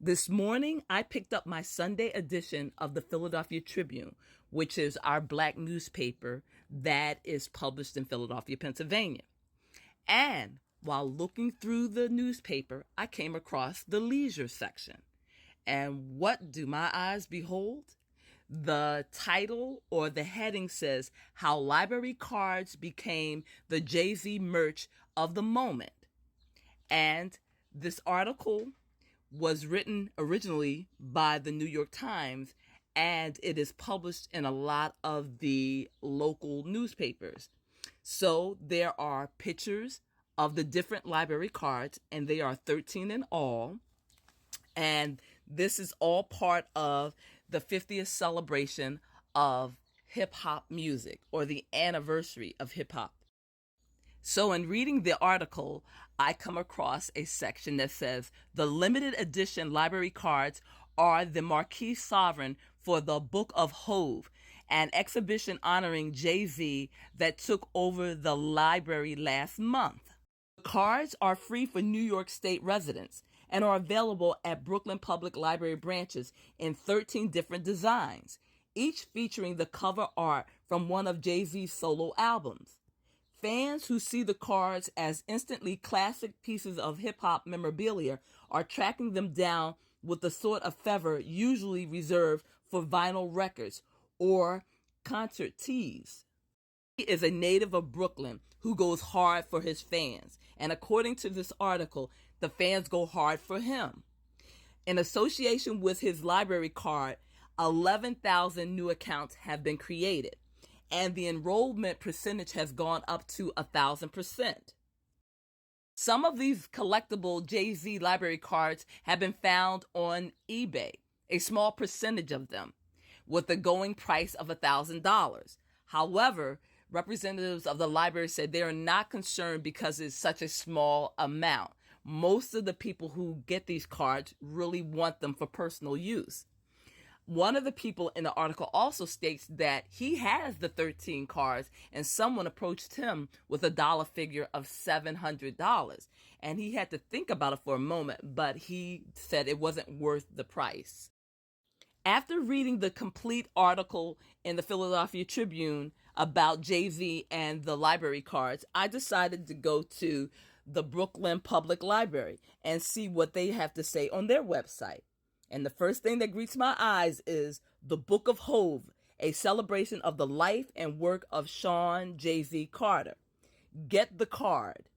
This morning, I picked up my Sunday edition of the Philadelphia Tribune, which is our Black newspaper that is published in Philadelphia, Pennsylvania. And while looking through the newspaper, I came across the leisure section. And what do my eyes behold? The title or the heading says, How Library Cards Became the Jay-Z Merch of the Moment. And this article was written originally by the New York Times, and it is published in a lot of the local newspapers. So there are pictures of the different library cards, and they are 13 in all. And this is all part of the 50th celebration of hip hop music, or the anniversary of hip hop. So in reading the article, I come across a section that says the limited edition library cards are the marquee sovereign for the Book of Hove, an exhibition honoring Jay-Z that took over the library last month. The cards are free for New York State residents and are available at Brooklyn Public Library branches in 13 different designs, each featuring the cover art from one of Jay-Z's solo albums. Fans who see the cards as instantly classic pieces of hip-hop memorabilia are tracking them down with the sort of fervor usually reserved for vinyl records or concert tees. He is a native of Brooklyn who goes hard for his fans, and according to this article, the fans go hard for him. In association with his library card, 11,000 new accounts have been created, and the enrollment percentage has gone up to 1,000%. Some of these collectible Jay-Z library cards have been found on eBay, a small percentage of them, with a going price of $1,000. However, representatives of the library said they are not concerned because it's such a small amount. Most of the people who get these cards really want them for personal use. One of the people in the article also states that he has the 13 cards, and someone approached him with a dollar figure of $700. And he had to think about it for a moment, but he said it wasn't worth the price. After reading the complete article in the Philadelphia Tribune about Jay-Z and the library cards, I decided to go to the Brooklyn Public Library and see what they have to say on their website. And the first thing that greets my eyes is the Book of Hove, a celebration of the life and work of Sean Jay-Z Carter. Get the card.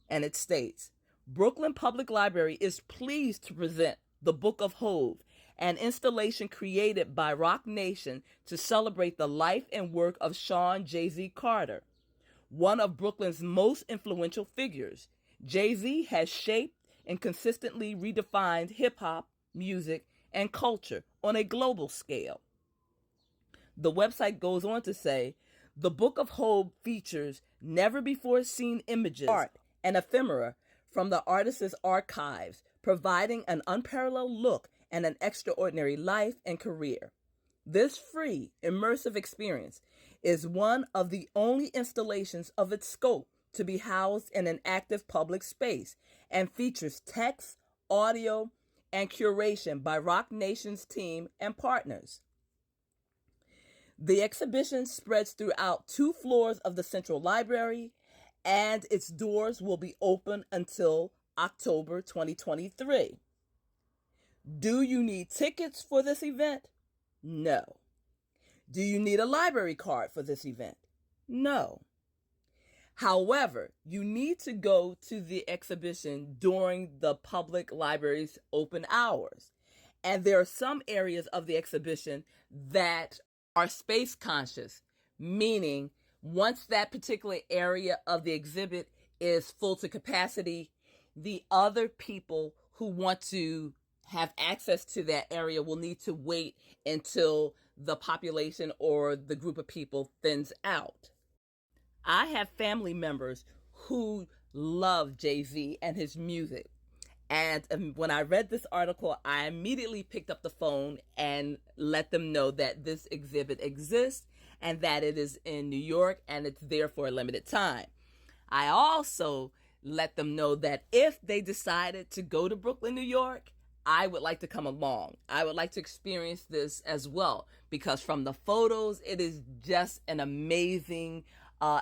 And it states, Brooklyn Public Library is pleased to present the Book of Hove, an installation created by Roc Nation to celebrate the life and work of Sean Jay-Z Carter, one of Brooklyn's most influential figures. Jay-Z has shaped and consistently redefined hip-hop, music, and culture on a global scale. The website goes on to say, the Book of Hove features never-before-seen images, art, and ephemera from the artist's archives, providing an unparalleled look and an extraordinary life and career. This free, immersive experience is one of the only installations of its scope to be housed in an active public space and features text, audio, and curation by Roc Nation's team and partners. The exhibition spreads throughout 2 floors of the Central Library, and its doors will be open until October 2023. Do you need tickets for this event? No. Do you need a library card for this event? No. However, you need to go to the exhibition during the public library's open hours. And there are some areas of the exhibition that are space conscious, meaning once that particular area of the exhibit is full to capacity, the other people who want to have access to that area will need to wait until the population or the group of people thins out. I have family members who love Jay-Z and his music. And when I read this article, I immediately picked up the phone and let them know that this exhibit exists and that it is in New York and it's there for a limited time. I also let them know that if they decided to go to Brooklyn, New York, I would like to come along. I would like to experience this as well, because from the photos, it is just an amazing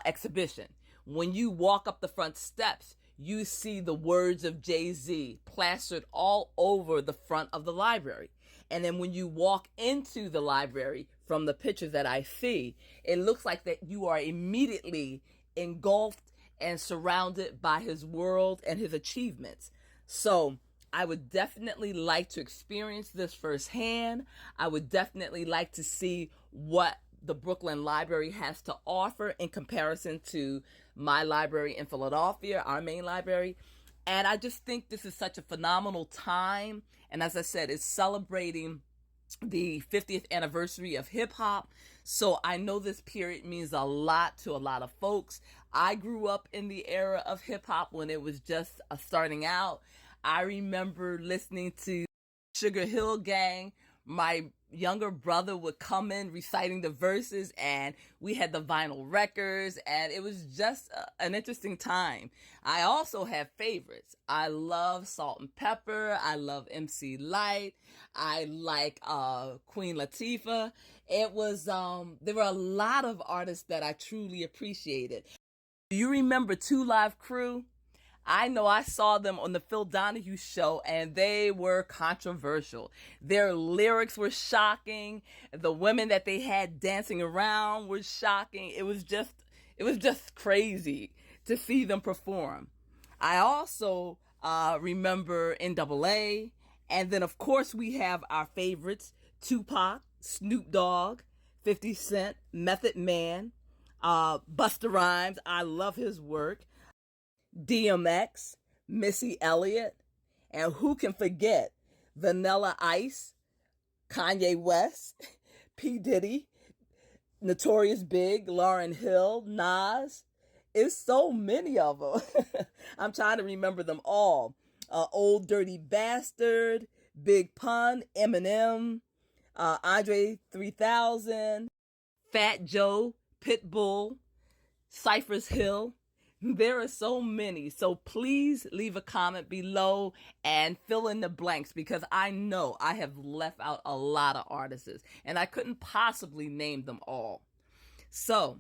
exhibition. When you walk up the front steps, you see the words of Jay-Z plastered all over the front of the library. And then when you walk into the library, from the pictures that I see, it looks like that you are immediately engulfed and surrounded by his world and his achievements. So I would definitely like to experience this firsthand. I would definitely like to see what the Brooklyn Library has to offer in comparison to my library in Philadelphia, our main library. And I just think this is such a phenomenal time. And as I said, it's celebrating the 50th anniversary of hip hop. So I know this period means a lot to a lot of folks. I grew up in the era of hip hop when it was just starting out. I remember listening to Sugar Hill Gang. My younger brother would come in reciting the verses, and we had the vinyl records, and it was just an interesting time. I also have favorites. I love Salt and Pepper. I love MC Lyte. I like Queen Latifah. It was there were a lot of artists that I truly appreciated. Do you remember Two Live Crew? I know I saw them on the Phil Donahue show, and they were controversial. Their lyrics were shocking. The women that they had dancing around were shocking. It was just crazy to see them perform. I also remember NAA, and then of course we have our favorites: Tupac, Snoop Dogg, 50 Cent, Method Man, Busta Rhymes. I love his work. DMX, Missy Elliott, and who can forget Vanilla Ice, Kanye West, P. Diddy, Notorious Big, Lauryn Hill, Nas. It's so many of them. I'm trying to remember them all. Old Dirty Bastard, Big Pun, Eminem, Andre 3000, Fat Joe, Pitbull, Cypress Hill. There are so many. So please leave a comment below and fill in the blanks, because I know I have left out a lot of artists and I couldn't possibly name them all. So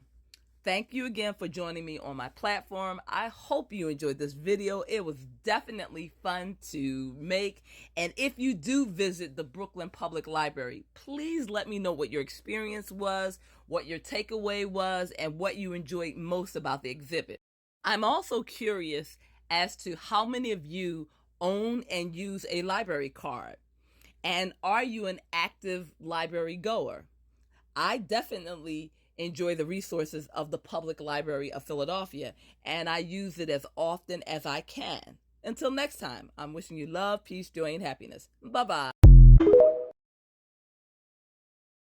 thank you again for joining me on my platform. I hope you enjoyed this video. It was definitely fun to make. And if you do visit the Brooklyn Public Library, please let me know what your experience was, what your takeaway was, and what you enjoyed most about the exhibit. I'm also curious as to how many of you own and use a library card. And are you an active library goer? I definitely enjoy the resources of the Public Library of Philadelphia, and I use it as often as I can. Until next time, I'm wishing you love, peace, joy, and happiness. Bye-bye.